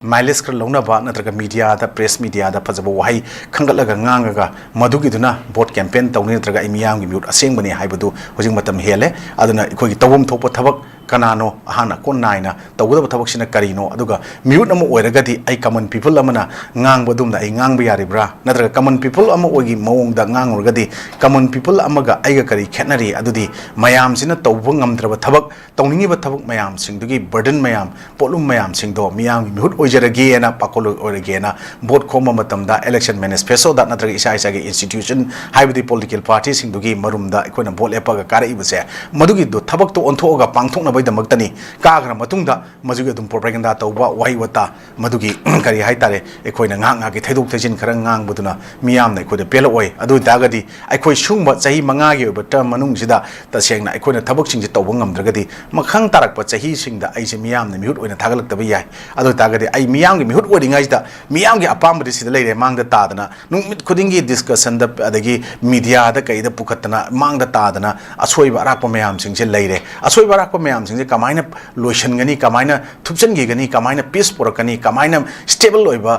mileage कर लौनबा नत्रगा media दा press media दा फजब वहाई खंगलगा ngangaga madugiduna vote campaign tawni नत्रगा इमियाम gi mute asengbani haibadu hojing matam hele aduna ikoi tawum thopa thabak kanano ahana konnaina tawda thabak sina karino aduga mute am oiragadi ai common people amana ngang badum da ai ngang ba yaribra natraga common people am oigi mawong da ngang urgadi common people amaga aiga kari khenari adudi mayam sina tawbu ngamdraba thabak tawningi ba thabak mayam singdugi burden mayam polum mayam singdo miyam gi mute oijaragi na pakolo oiragi na vote khoma matamda election manifesto da natraga isa isa gi institution haibadi political parties singdugi marumda ikona vote epaga kara ibase madugi do thabak to onthoga pangthokna दमक्तनी काग्र मतुंगदा मजुगे दुम propaganda तौबा वाही वता मदुगी करी हाइतारे एखोइना ngang agi थैदुक थैजिन खरा ngang बुदुना मियाम नै खोदे पेल ओय अदु दागदी एखोइ सुंगबा चही मंगा गे बट मनुंग सिदा तसेंगना एखोइना थबक सिंग तौबा ngमद्रगदी मखंग तारकपा चही सिंगदा आइसे मियाम नै मिहुट ओइना थागलक्तबा याय अदु दागदी आई मियाम गे मिहुट ओइदिंगाइदा मियाम गे अपामबदि सिदा लेरे मांगदा तादना नुमित खुदिंगी डिस्कशन दा अदगी मीडिया दा कइदा पुखतना मांगदा तादना असोइबा अराकपा मियाम सिंगसे लेरे असोइबा अराकपा मियाम सिंगसे कमाइना लोशन गनी कमाइना थुपसन गनी कमाइना पीस पुरकनी कमाइना स्टेबल ओइबा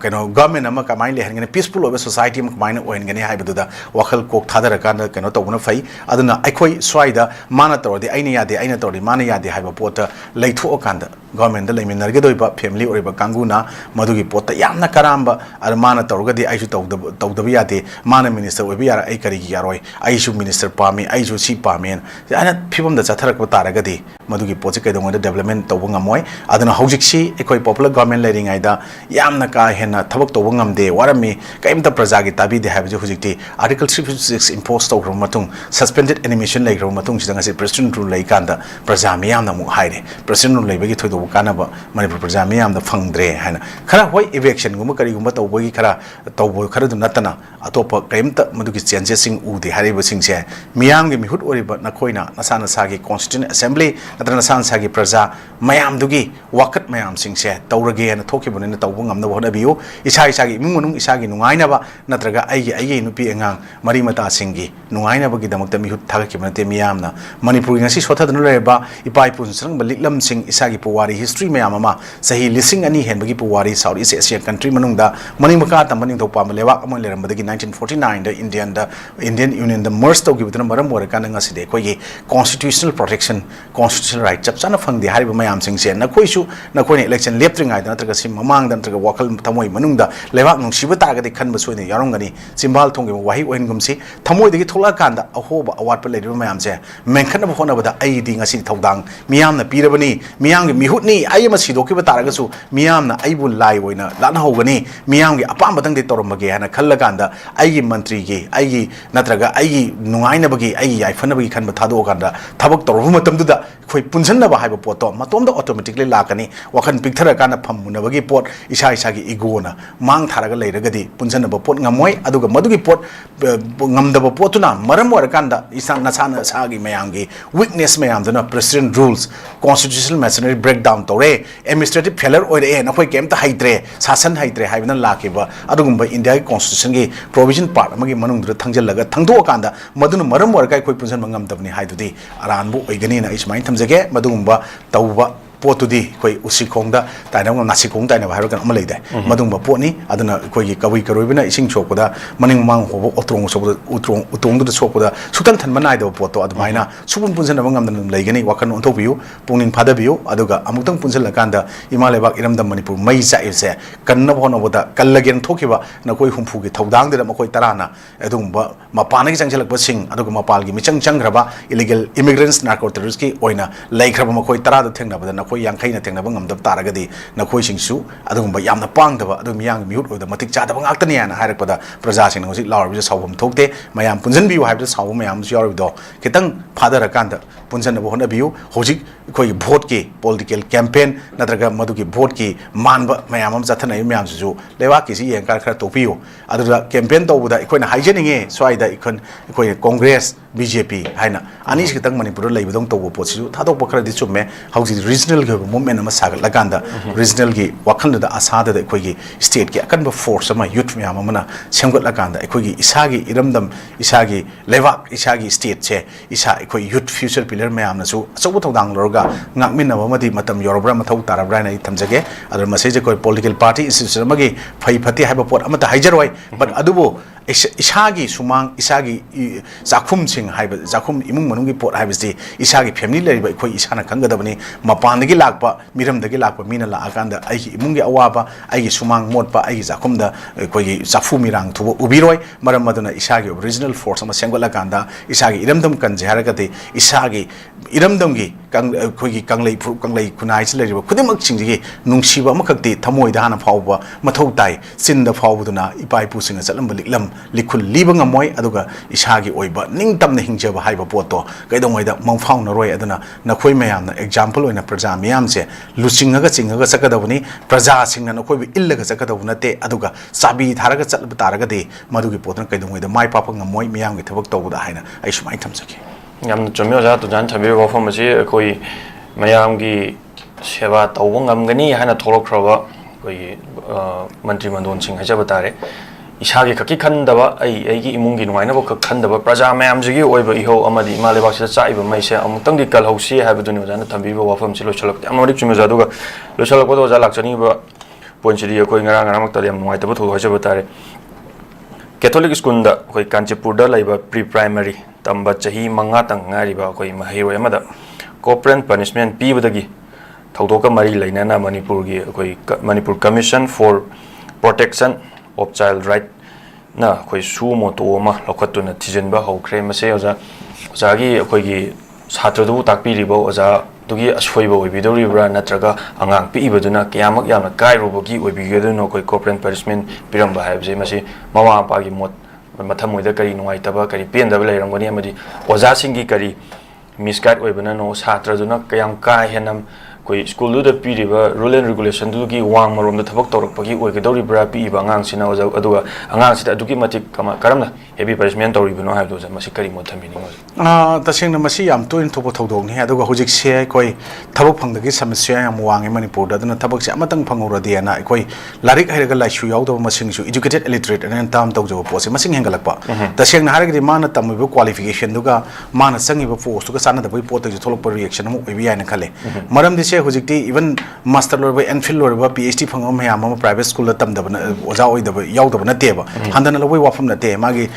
कनो गवर्नमेंट अमा कमाइन लेहनगनी पीसफुल ओइबा सोसाइटी अमा कमाइना ओइनगनी हाइबदुदा वखल कोक थादरकान कनो तौबना फै अदुना अखोइ स्वाइदा माना तौरदि आइना यादे आइना तौरदि माना यादे हाइबा पोत लैथोकांदा गवर्नमेंट दा लेमिनरगे दोइबा फैमिली ओइबा कांगुना मदुगी पोत यामना करामबा अर माना तौरगदि आइसु तौदबा यादे माना मिनिस्टर ओइबा यारा आई करिगी यारोय आइसु मिनिस्टर पामी आइसु सी पामेन आना फिबमदा चथरकबा तारगदि मदुगी पोचे कैदोंगदा डेवलपमेंट तौबा ngमोय अदुना हौजिकसी एखोइ पॉपुलर गवर्नमेंट लेरिंगाइदा यामना का हेना थबक तौबा ngमदे वारमी कैमता प्रजागी ताबीदे हाबजे हुजिकती आर्टिकल 356 इंपोज तौग्रो मतुंग सस्पेंडेड एनिमेशन लेग्रो मतुंग सिदंगसे प्रेसिडेंट रूल लेकांदा प्रजा मियामना मु हाइरे प्रेसिडेंट रूल लेबगी थोइदो कानाबा मणिपुर प्रजा मियामदा फंगद्रे हाना खरा होय इवेक्शन गुम करिगुम तौबगी खरा तौबो खरा दु नतना अतोप कैमता मदुगी चेंजेस सिंग उदे हारिबो सिंगसे मियामगी मिहुट ओरिबा नखोइना नसाना सागी कॉन्स्टिट्यूएंट असेंबली नत्रना सागी प्रजा मयाम दुगी वाकत मयाम सिंगसे तौरगे न थोखिबने तौबो ngamna होनबियो इसा इसागी इमुंगनुंग इसागी नुंगाइनाबा नत्रगा आइगे नुपी अंगांग मरी मता सिंगी नुंगाइनाबगी दमकता मिहुट थागकिबनते मियामना मणिपुर ngasi सोथदन लेबा इपाइ पुनसरंग बलिकलम सिंग इसागी पुवारी हिस्ट्री मयाम अमा सही लिसिंग अनि हेनबगी पुवारी साउथ ईस्ट एशियन कंट्री मनुंगदा मनिमका तमनिंग थोपा लेवा अम लेरमबदगी 1949 the Indian union the merge तौगिबदन मरम ओरकान ngasi कोई कॉन्स्टिट्यूशनल प्रोटेक्शन कॉन्स्टिट्यूशनल राइट चपचाना फंगदे हारिबा मयाम सिंगसे नखोइसु नखोइने इलेक्शन लेप्त्रिंगाइदा नत्रगा सिम ममांगदा नत्रगा वखल थमोइ मनुंगदा लेवा नुंसिबा तारगदि खनब सोइने यारोंगनी चिम्बाल थोंगे वाहि ओइनगुमसि थमोइदगी थोला कांदा अहोबा अवाटपा लेरिबा मयामसे मेंखनब होनबदा आइदि ngasi थौदांग मियामना पीरबनी मियामगे मिहुतनी आइमा सिदोकिबा तारगसु मियामना आइबु लाई ओइना लाना होगनी मियामगे अपामबदंगदि तोरमगे हाना खल्लकांदा आइगी मंत्रीगे आइगी नत्रगा आइगी नुंगाइनबगी आइगी याइफनबगी खनब थादो कांदा थबक तोरबु मतमदुदा खोइ पुनसन्नबा हाइबा पोतो मतोमदा ऑटोमेटिकली लाकनी वखन पिक्थरा काना फम्मुनबगी पोट इसा इसागी इगोना मांग थारगा लेरगदी पुनसन्नबा पोट ngमोय अदुगा मदुगी पोट ngमदबा पोतुना मरम ओरकांदा इसा नसाना सागी मयांगी वीकनेस मयामदना president rules constitutional machinery break down तौरे एडमिनिस्ट्रेटिव फेलर ओइरे नखोइ केमता हाइद्रे शासन हाइद्रे हाइबना लाकेबा अदुगुंबा इंडिया की कॉन्स्टिट्यूशन की प्रोविजन पार्ट अमगी मनुंगदुर थंगजलगा थंगदोकांदा मदुन मरम ओरका कोइ पुनसन ngमदबनी हाइदुदी अरानबु ओइगनी ना इसमाइन थमजगे मदुगुंबा तौबा पोतुदी कोई उसिखोंदा ताइनम नासिखोंग ताइना हाइरगन अमा लेदे मदुंबा पोनी अदुना कोई कबुई करोइबना इसिंग छोकदा मनिंग मांग होबो ओत्रोंग सोबदा उतोंगदु सोकदा सुतन थनबा नाइदो पोतो अदमाइना सुबुन पुनसन ngमदन लेगनी वखन ओंथोबियो पुनिंग फादबियो अदुगा अमुतंग पुनसन लकांदा इमालेबाक इरमदा मणिपुर मई जाइसे कन्न भोनबदा कल्लगेन थोखिबा नकोइ हुंफुगी थौदांगदरा मकोइ तराना अदुंबा मपानगी चंगजलकबा सिंग अदुगा मपालगी मिचंग चंगरबा इलीगल इमिग्रेंट्स नार्को टेररिस्ट की ओइना लैखरबा मकोइ तरादा थेंगनबदा कोई यांखैना थेंगनबा ngमदब तारगदी नखोइ सिंगसु अदुगुंबा यामना पांगदबा अदु मियांग मिहुट ओइदा मतिक चादबा ngakतनी हाना हाइरकपदा प्रजासिंग होजि लावरबि सावबम थोकते मयाम पुंजनबियु हाइबदा सावबम मयाम यावरबिदो खितंग फादरकांदा पुंजनबो होनबियु होजि कोई भोट की पॉलिटिकल कैंपेन नत्रगा मदुगी भोट की मानबा मयाम हम जथनय मयाम सु लेवा किसि येंकार खरा तोपियो अदुदा कैंपेन तौबदा इखोइना हाइजेनिंगे स्वाइदा इखन इखोइ कांग्रेस बीजेपी हाइना अनिस खितंग मणिपुर लेबदों तौबो पोसिसु थादोक बखरदि चुमे हौजि regional regional ge movement ama sagal laganda regional gi wakhan da asada da khoi gi state gi akan ba force ama youth myam amana semgot laganda khoi gi isa gi iramdam isa gi lewak isa gi state che isa khoi youth future pillar myam na su achobu thodang lorga ngakmin na madi matam yorobra mathau tarabra na thamjage adar message khoi political party institution amagi phai phati haiba pot amata haijaroi but adubo isagi sumang isagi zakhum sing haiba zakhum imung manungi pot haibasi isagi family leriba khoi isana khangadabani mapandagi lakpa miramdagi lakpa mina la akanda ai imungi awaba ai sumang motpa ai zakhum da khoi zafu mirang thubo ubiroi maram maduna isagi original force ama senggola kanda isagi iramdam kanje haragati isagi iramdam gi khoi gi kanglei kunai leriba khudimak singgi nungsiba amakakti thamoi da hana fawba mathau tai sinda fawbuduna ipai pusinga chalam liklam likul libang amoy aduga isagi oiba ningtamna hingjaba haiba poto kaidongoida mangfauna roi aduna nakhoi mayamna example oina praja miyam se luchingaga chingaga sakadabuni praja singna nakhoi illaga sakadabuna te aduga sabi tharaga chalba taraga de madugi potna kaidongoida mai papa ngamoy miyam gi thabak tawda haina ai sumai thamsaki yamna chomyo ja to jan thabi wafam ase koi mayam gi seba tawbang ngamgani haina tholokraba koi mantri mandon sing hajaba tare isagi khaki khandaba ai imungi nuaina bo khandaba praja mayam jigi oiba iho amadi malebak sida chaiba maise amutang di kal hausi habaduni ojana thambi bo wafam chilo cholak amari chumi jaduga lo cholak bo oja lakchani ba ponchiri koi ngara ngara mak taliam nuai tabo tho hajaba tare Catholic school da koi Kanchipur da laiba pre primary tamba chahi manga tang ngari ba koi mahiroi amada corporal punishment pibadagi thaudoka mari lainana manipur gi koi manipur commission for protection of child right na koi su moto ma lokhatuna thijenba hokre mase oja ojagi koi gi satradu takpi ribo oja dugi ashoiba oibidori bra natraga angang pi ibaduna kyamak yamna kairobogi oibigeduno koi corporate punishment piramba haibje mase mama pa gi mot mathamoida kari nuaitaba kari pendaba leirangoni amadi oja singi kari misguide oibana no satraduna kyam ka henam koi school du da piriba rule and regulation du gi wang marom da thabak torok pagi oigedori bra pi ba ngang sina oja aduga angang sita adugi matik karamna heavy punishment tori bino ha do masi kari mo thamini taseng na masi yam to in thopo thodong ni aduga hojik se koi thabak phangdagi samasya yam wange manipur da duna thabak se amatang phangora de na koi larik hairaga laisu yaudaba masing su educated illiterate and tam tawjo pose masing hengalakpa taseng na haragi mana tamuba qualification duga mana sangiba post duga sana da boi pot ju tholok reaction mo obi ya na khale maram di hojikti even master lorba enfield lorba phd phangam mayam ama private school da tamdaba oja oidaba yaudaba na teba handana loboi wafam na te magi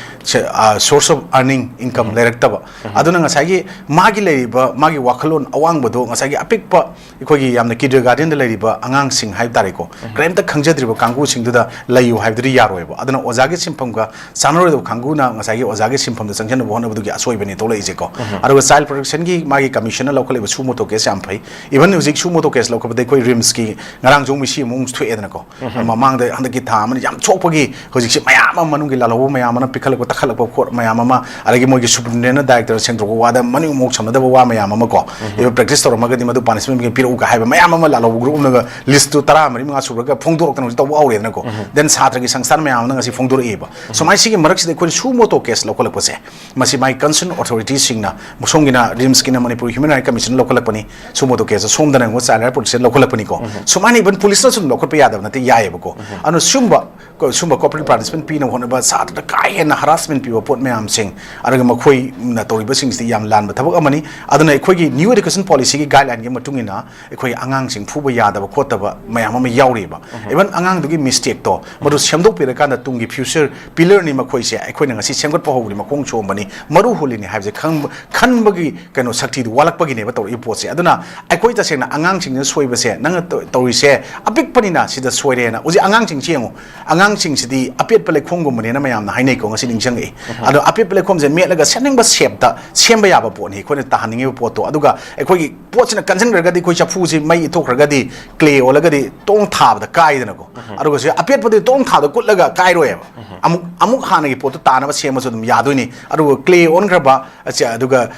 source of earning income lerektaba aduna ngasagi magi leiba magi wakhalon awang bodo ngasagi apikpa ikogi yamna kindergarten da leiba angang sing haib tareko krem ta khangjadriba kangu sing da layu haibdri yaroiba aduna ojagi simpamga sanoroido kangu na ngasagi ojagi simpam da sanction bo honabudu gi asoibani tolai jeko aruga child protection gi magi commissioner local sumo to case am phai even hojik sumo to case local dai koi rims ki ngarang jong misi mung thue edana ko mamang da handaki tha man yam chokpagi hojik si mayam manung gi lalabu mayam na pikhal ko takhal ko khor mayam ma alagi mogi superintendent director sengtro ko wada mani mok samada wa mayam ma ko e practice tor ma ga di madu punishment gi piru ga haiba mayam ma lalabu group na list to tara mari ma su ga phongdor kan to wa aure na ko then satra gi sangsar mayam na ngasi phongdor e ba so mai si gi marak si koi sumo to case local ko se masi mai concern authorities sing na musong gi na rims ki na manipur human rights commission local pani sumo to case som da na child right protection local pani ko so mani even police na sun local pe yadav na te yae ba ko anu sumba corporate punishment pi na hona ba sa ta kai na harassment pi pot mayam sing araga makhoi na tori ba sing sti yam lan ba thabak amani aduna ekhoi gi new education policy gi guideline gi matung ina ekhoi angang sing phuba yadaba khotaba mayam ma yauri ba even angang du gi mistake to madu semdok pe ka na tung gi future pillar ni makhoi se ekhoi na ngasi semgot pa hobri makong chom bani maru holi ni habje khan bagi kano sakti du walak pagi ne ba tori pot se aduna ekhoi ta sing na angang sing na soi ba se nang tori se apik pani na sida soi re na uji angang sing chengo angang sing sidi apet pele khong gum ne na mayam na hainai ko ngasi ning chang e ado apet pele khom je me laga sening ba shape da semba ya ba po ni ko ne ta haninge po to aduga ekhoi gi pot sina kanjang raga di koi chafu ji mai ithok raga di clay olaga di tong thab da kai da na ko aduga se apet pade tong thab da kut laga kai ro e amuk hana gi pot ta na ba sema so dum ya do ni aduga clay on gra ba acha aduga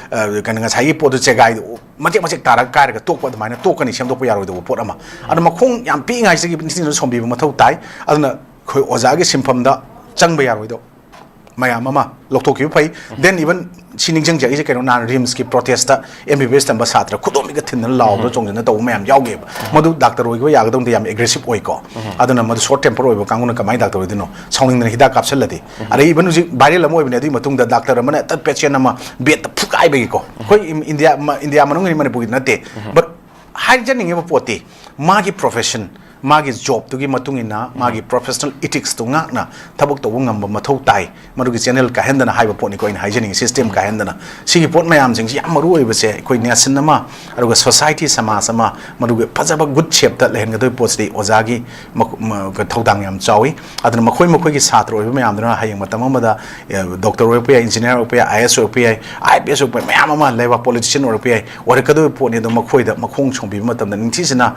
kan nga sai pot che gai macek tara kai ga tok pa da mai na tok ni sem do po ya ro do pot ama adu makhong yam pi ngai se gi ni sombi ba mathau tai aduna khoi oja gi simpam da changba ya ro do mayam ama loktok ki phai then even sining jagi keno nan rims ki protest ta MBBS tamba satra khudom ga thin law do chongna to mayam yauge madu doctor oi go yagadong de yam aggressive oi ko aduna madu short temper oi bo kanguna kamai doctor oi dino sawning na hida kapsel lati are even ji viral amo oi bine adi matung da doctor amana tat patient ama bet phukai be ko koi india manung ni manipur nate but hygienic eba poti magi profession magi job to gi matung ina magi professional ethics to nga na thabuk to ngam ba mathau tai marugi channel ka hendana haiba poni ko in hygienic system ka hendana sigi pot mayam jing si amaru oi base koi nation nama aruga society sama sama marugi phajaba good shape ta lehen ga doi pot sei ozagi ka thodang yam chawi adana makhoi gi satra oi mayam dana hayang matam ma da doctor oi pa engineer oi pa IS oi pa IPS oi pa mayam ma lewa politician oi pa war ka doi pot ni do makhoi da makhong chongbi matam da ningthi sina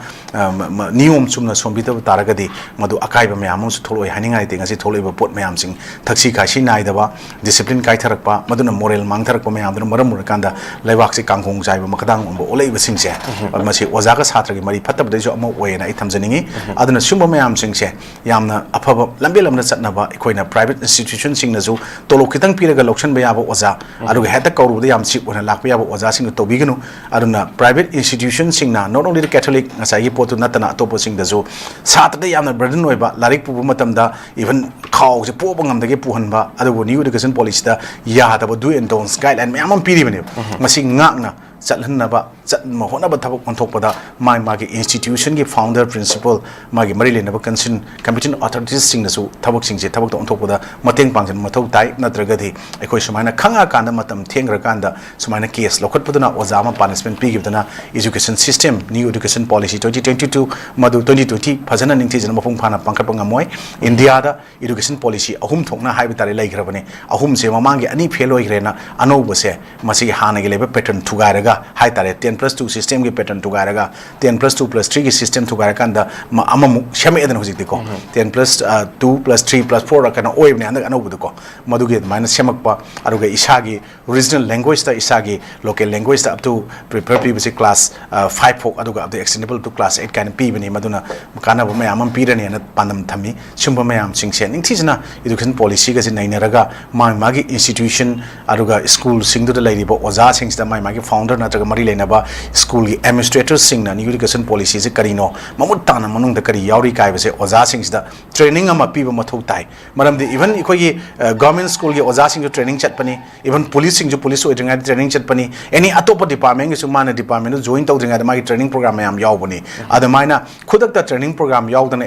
niyom chum sombi to taragadi madu akai ba mayam su tholoi haningai te ngasi tholoi ba pot mayam sing thaksi ka shi nai da ba discipline kai tharakpa maduna moral mang tharakpa mayam dun maram mur kanda laiwak si kangkhong jai ba makadang ba olei ba sing se masi oja ka satra gi mari phatab dai jo amo oi na I thamjaningi aduna sumba mayam sing se yamna afaba lambe lamna chatna ba ikoina private institution sing na ju tolo kitang piraga loksan ba ya ba oja aru heta kauru da yam si ona lakpa ya ba oja sing to biganu aduna private institution sing na not only the catholic ngasai gi potu natana topo sing da ju Saturday yamna burden oiba larik pu matamda even khaw je po bangam dage puhanba adu new education policy da ya da do and don'ts guideline mayam piri bane masi ngakna chatlanaba chatma honaba thabak onthokpada magi institution gi founder principal magi mari lenaba concern competent authorities sing na su thabak sing je thabak onthokpada mateng pangjan mathau tai natragadi ekoi sumaina khanga kanda matam thengra kanda sumaina case lokhatpaduna ozama punishment pi gibdana education system new education policy 2022 madu 2020 phajana ningthi jana mapung phana pangkhat pangamoi India da education policy ahum thokna haiba tare laikhrabane ahum se mamangi ani fail oigrena anoba se masi hana gi leba pattern thugairaga hai tare 10+2 system gi pattern thugairaga 10+2+3 gi system thugairakanda amamu shame edan hojik ko 10+2+3+4 ra kana oibne anda anobu ko madugi minus shamakpa aruga isagi original language ta isagi local language ta up to prepare PBC class 5 folk aduga up to extendable to class 8 kind pi bani maduna kana ba mayam pirani na pandam thami sumba mayam singse ningthijna education policy ga nainaraga magi institution aruga school singdu da lairiba oja singsta magi founder natraga mari lenaba school gi administrators sing na new education policy je karino mamut tana manung da kari yauri kai base oja singda training ama piba mathau tai maram de even ikoi gi government school gi oja sing training chat pani even police sing jo police oidringa training chat pani any atopa department gi sumana department join tawdringa magi training program mayam yaw bani adamaina khudak ta training program yawdana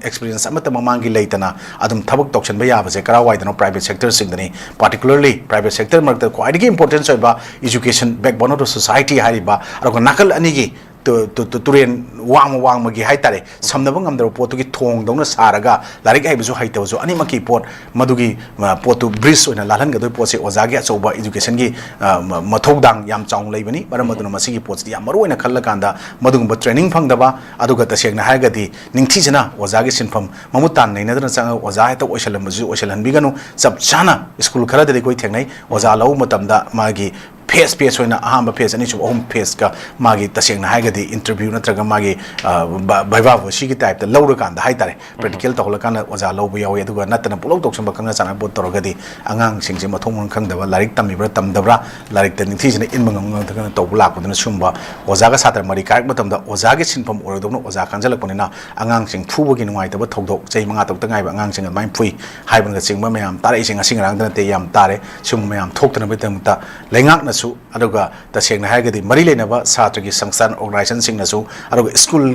experience amata mamangi leitana adum thabak tokshan ba ya base kara waidano private sector sing dani particularly private sector mark quite importance oiba education backbone of society hariba aroga nakal anigi turen wang magi hai tare samnabang amdar potu gi thong dongna saraga larik ai bisu hai tawzo ani maki pot madugi potu bridge oina lalan ga doi pot se ozagi achoba education gi mathodang yam chaung leibani baramaduna masigi pot ya maru oina khalla kanda madugum training phangdaba aduga tasegna haigadi ningthi jana ozagi sinfam mamutan nei nadana chang oza ta oisalam bisu oisalan biganu sab chana school khara de koi thengnai oza lau matamda magi face oina ahamba face ani chu home face ka magi taseng na haigadi interview natraga magi baiva sigi type ta lawra kanda hai tare practical ta hola kana oja lawbu yawi aduga natana pulok toksamba kanga chana bot torogadi angang singje mathong khangdaba larik tamibra tamdabra larik ta ningthi jina inbang ngam thakana tawbu lakuduna sumba oja ga satra mari karak matamda oja ge sinfam orodobna oja kanjalak panina angang sing phubogi nungai taba thogdok chei manga tok tangai ba angang sing mai phui haiban ga singma mayam tare sing asing rang dana te yam tare sum mayam thoktana betamta lengak na su aduga taseng na haigadi mari lenaba satra gi sangstan organization sing na su aduga school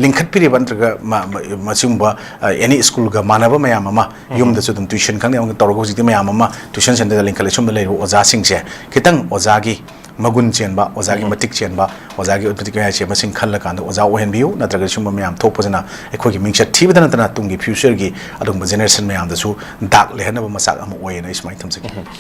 linkhat piri bantraga masumba any school ga manaba mayam ama yum da sudum tuition khang yang torogo jiti mayam ama tuition center linkhle sum le oja sing se kitang oja gi magun chenba oja gi matik chenba oja gi utpatik ya che masing khalla kan oja ohen biu natraga sum mayam thokpajana ekhoi gi mingcha thibadana tana tungi future gi adum generation mayam da su dak lehanaba masak am oyen ismai thamsaki